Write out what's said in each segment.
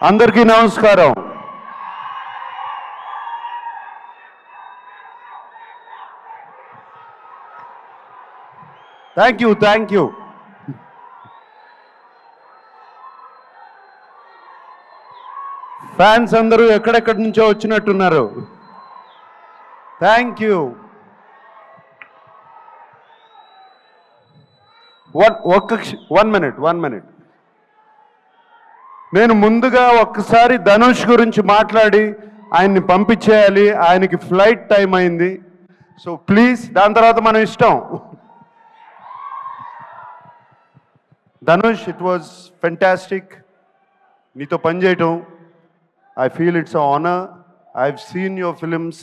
అందరికీ నమస్కారం. Thank you. Fans అందరూ ఎక్కడెక్కడి నుంచో వచ్చినట్టున్నారు. Thank you. One minute. నేను ముందుగా ఒక్కసారి ధనుష్ గురించి మాట్లాడి ఆయన్ని పంపించేయాలి. ఆయనకి ఫ్లైట్ టైం అయింది. సో ప్లీజ్, దాని తర్వాత మనం ఇష్టం. ధనుష్, ఇట్ వాజ్ ఫెంటాస్టిక్ నీతో పనిచేయటం. I feel it's a honour. I have seen your films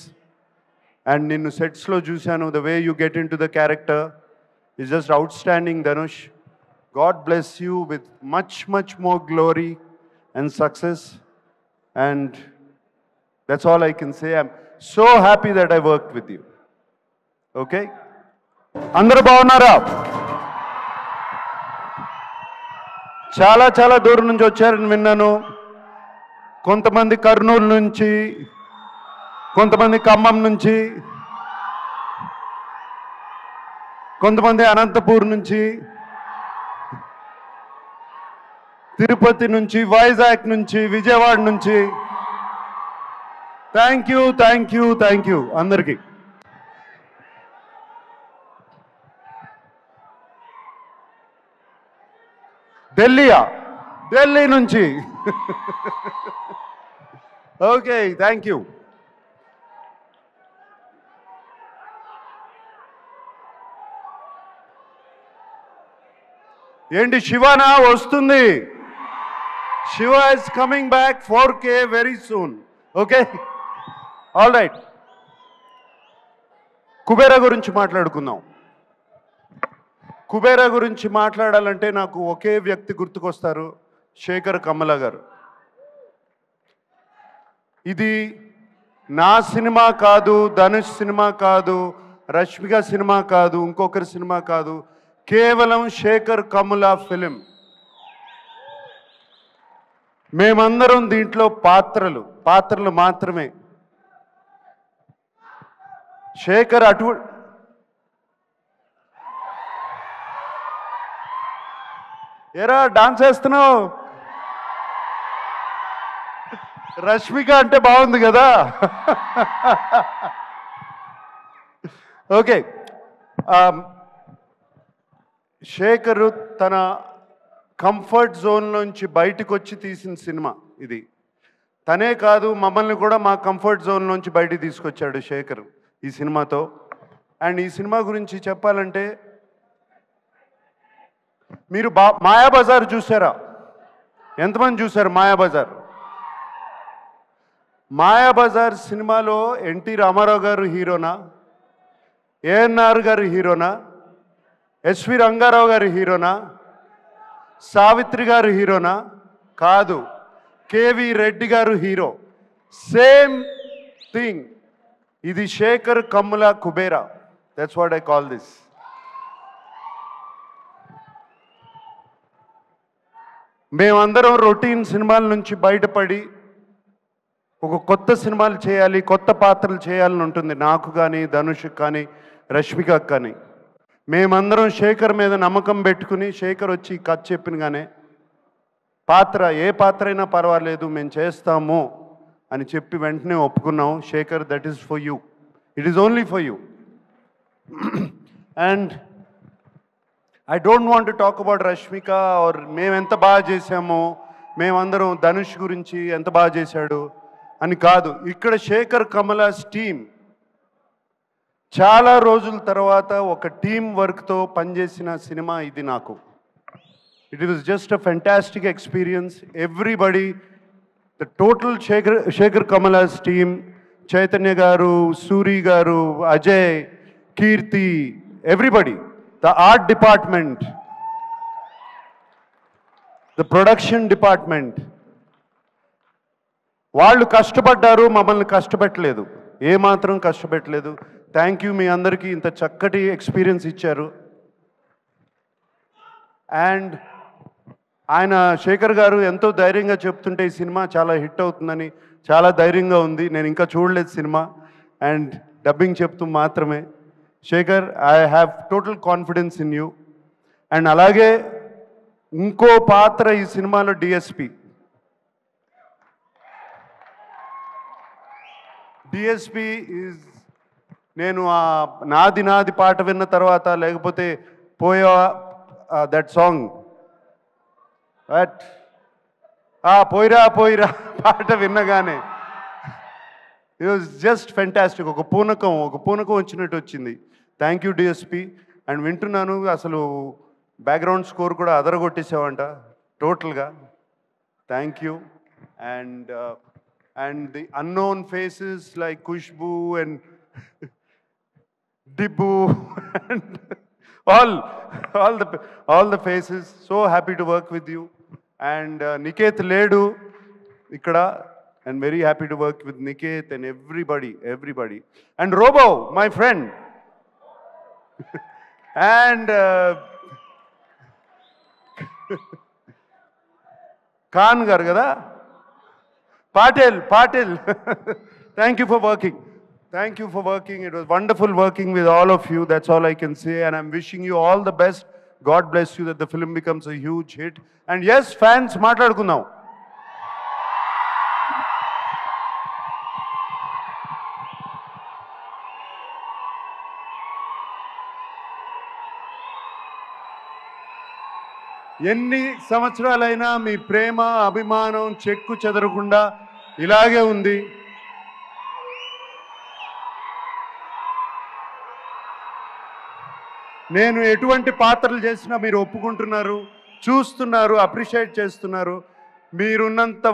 and నిన్ను సెట్స్లో చూశాను. The way you get into the character is just outstanding, Dhanush. God bless you with much more glory and success, and that's all I can say. I'm so happy that I worked with you. Okay? Andaru bagunnara? చాలా దూరం నుంచి వచ్చారని విన్నాను. కొంతమంది కర్నూలు నుంచి, కొంతమంది ఖమ్మం నుంచి, కొంతమంది అనంతపూర్ నుంచి, తిరుపతి నుంచి, వైజాగ్ నుంచి, విజయవాడ నుంచి. థ్యాంక్ యూ అందరికీ. ఢిల్లీ నుంచి. Okay, thank you. ఏంటి శివానా వస్తుంది? Shiva is coming back 4K very soon. Okay, all right. Kubera గురించి మాట్లాడుకుందాం. కుబేరా గురించి మాట్లాడాలంటే నాకు ఒకే వ్యక్తి గుర్తుకొస్తారు, శేఖర్ కమ్ముల గారు. ఇది నా సినిమా కాదు, ధనుష్ సినిమా కాదు, రష్మిక సినిమా కాదు, ఇంకొకరి సినిమా కాదు, కేవలం శేఖర్ కమ్ముల ఫిలిం. మేమందరం దీంట్లో పాత్రలు మాత్రమే. శేఖర్ ఏరా డాన్స్ వేస్తున్నావు? రష్మిక అంటే బాగుంది కదా. ఓకే, శేఖర్ తన కంఫర్ట్ జోన్లోంచి బయటకు వచ్చి తీసిన సినిమా ఇది. తనే కాదు, మమ్మల్ని కూడా మా కంఫర్ట్ జోన్లోంచి బయటికి తీసుకొచ్చాడు శేఖర్ ఈ సినిమాతో. అండ్ ఈ సినిమా గురించి చెప్పాలంటే, మీరు మాయాబజార్ చూసారా? ఎంతమంది చూసారు మాయాబజార్? మాయాబజార్ సినిమాలో ఎన్టీ రామారావు గారు హీరోనా, ఏఎన్ఆర్ గారు హీరోనా, ఎస్వి రంగారావు గారు హీరోనా, సావిత్రి గారు హీరోనా? కాదు, కేవి రెడ్డి గారు హీరో. Same thing. ఇది Shekhar Kammula Kubera. That's what I call this. మేమందరం రొటీన్ సినిమాల నుంచి బయటపడి ఒక కొత్త సినిమాలు చేయాలి, కొత్త పాత్రలు చేయాలని ఉంటుంది నాకు కానీ, ధనుష్కి కానీ, రష్మికకు కానీ. మేమందరం శేఖర్ మీద నమ్మకం పెట్టుకుని, శేఖర్ వచ్చి కథ చెప్పినగానే ఏ పాత్ర అయినా పర్వాలేదు మేము చేస్తాము అని చెప్పి వెంటనే ఒప్పుకున్నాం. Shekhar, that is for you, it is only for you. And I don't want to talk about Rashmika or మేము ఎంత బాగా చేసామో, మేమందరం ధనుష్ గురించి ఎంత బాగా చేశాడు అని కాదు. ఇక్కడ శేఖర్ కమలాస్ టీమ్ చాలా రోజుల తర్వాత ఒక టీమ్ వర్క్తో పనిచేసిన సినిమా ఇది నాకు. It was just a fantastic experience. Everybody, the total Shekhar Kammula's team, Chaitanya garu, Suri garu, Ajay, Keerthi, everybody, the art department, the production department, వాళ్ళు కష్టపడ్డారు, మమ్మల్ని కష్టపెట్టలేదు, ఏమాత్రం కష్టపెట్టలేదు. Thank you. మీ అందరికీ ఇంత చక్కటి ఎక్స్పీరియన్స్ ఇచ్చారు. అండ్ ఆయన శేఖర్ గారు ఎంతో ధైర్యంగా చెప్తుంటే ఈ సినిమా చాలా హిట్ అవుతుందని చాలా ధైర్యంగా ఉంది. నేను ఇంకా చూడలేదు సినిమా అండ్ డబ్బింగ్ చెప్తూ మాత్రమే. Shekhar, I have total confidence in you. And అలాగే ఇంకో పాత్ర ఈ సినిమాలో డిఎస్పి. డిఎస్పి ఈజ్, నేను ఆ నాది నాది పాట విన్న తర్వాత, లేకపోతే పోయా దట్ సాంగ్, పోయిరా పోయిరా పాట విన్నగానే ఇట్ వాజ్ జస్ట్ ఫెంటాస్టిక్. ఒక పూనకం వచ్చినట్టు వచ్చింది. Thank you DSP. అండ్ వింటున్నాను అసలు బ్యాక్గ్రౌండ్ స్కోర్ కూడా అదరగొట్టేసావంట టోటల్గా. Thank you. And the unknown faces like Khushbu and Dibbu and all the faces. So happy to work with you. And Niket Ledu ikkada, and very happy to work with Niket and everybody. And Robo, my friend. And Khan gar kada? Patil. Thank you for working. Thank you for working. It was wonderful working with all of you. That's all I can say. And I'm wishing you all the best. God bless you, that the film becomes a huge hit. And yes, fans, maatladukundaam. ఎన్ని సంవత్సరాలైనా మీ ప్రేమ అభిమానం చెక్కు చెదరకుండా ఇలాగే ఉంది. నేను ఎటువంటి పాత్రలు చేసినా మీరు ఒప్పుకుంటున్నారు, చూస్తున్నారు, అప్రిషియేట్ చేస్తున్నారు. మీరున్నంత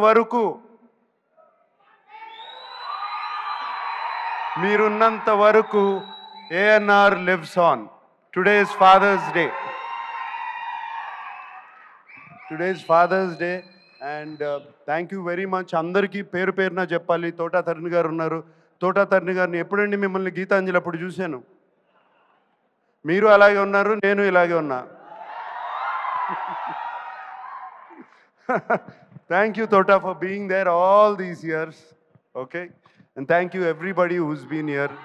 వరకు ANR lives on. Today is Father's Day and thank you very much. అందరికీ పేరు పేరున చెప్పాలి. తోటా తరుణ్ గారు ఉన్నారు. తోటా తరుణ్ గారిని ఎప్పుడండి మిమ్మల్ని గీతాంజలి అప్పుడు చూశాను. మీరు అలాగే ఉన్నారు, నేను ఇలాగే ఉన్నా. Thank you Thota for being there all these years. Okay, and thank you everybody who's been here.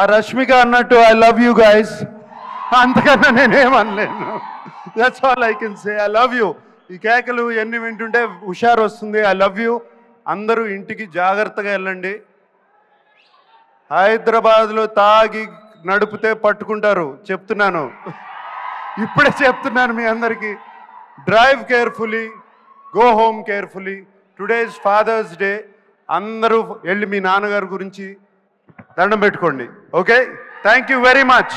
ఆ రష్మిక అన్నట్టు ఐ లవ్ యూ గైస్, అంతకన్నా నేనేమనలేను. That's all I can say. I love you. ఈ కేకలు ఎన్ని వింటుంటే హుషారు వస్తుంది. I love you. అందరూ ఇంటికి జాగ్రత్తగా వెళ్ళండి. హైదరాబాద్లో తాగి నడిపితే పట్టుకుంటారు, చెప్తున్నాను, ఇప్పుడే చెప్తున్నాను మీ అందరికీ. Drive carefully, go home carefully. Today is Father's Day. అందరూ వెళ్ళి మీ నాన్నగారి గురించి దండం పెట్టుకోండి. Okay, thank you very much.